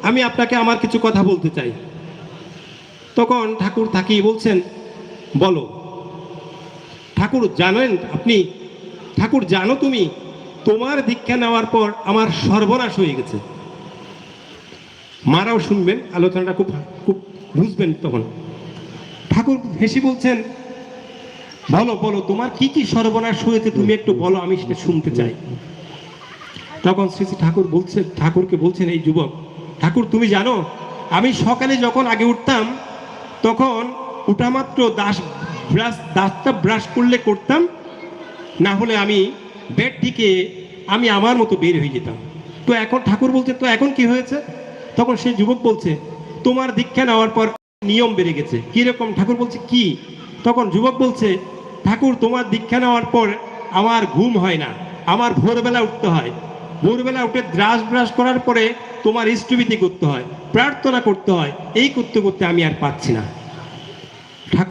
আমি আপনাকে আমার কিছু কথা বলতে চাই। তখন ঠাকুর তাকিয়ে বলছেন, বলো। ঠাকুর জানেন আপনি, ঠাকুর জানো তুমি, তোমার দীক্ষা নেওয়ার পর আমার সর্বনাশ হয়ে গেছে। মারাও শুনবেন, আলোচনাটা খুব খুব বুঝবেন। তখন ঠাকুর হেসে বলছেন, বলো বলো তোমার কি কি সর্বনাশ হয়েছে, তুমি একটু বলো, আমি সেটা শুনতে চাই। তখন শ্রী শ্রী ঠাকুর বলছেন, ঠাকুরকে বলছেন, এই যুবক, ঠাকুর তুমি জানো, আমি সকালে যখন আগে উঠতাম তখন উঠা মাত্র দাঁতটা ব্রাশ করলে করতাম, না হলে আমি বেড থেকে আমি আমার মতো বের হয়ে যেতাম। তো এখন ঠাকুর বলছে, তো এখন কি হয়েছে? তখন সেই যুবক বলছে, তোমার দীক্ষা নেওয়ার পর নিয়ম বেড়ে গেছে। কিরকম? ঠাকুর বলছে, কি? তখন যুবক বলছে, ঠাকুর তোমার দীক্ষা নেওয়ার পর আমার ঘুম হয় না, আমার ভোরবেলা উঠতে হয়, ভোরবেলা উঠে ব্রাশ করার পরে তোমার ইষ্টবিধি করতে হয়, প্রার্থনা করতে হয়, এই করতে করতে আমি আর পাচ্ছি না। ঠাকুর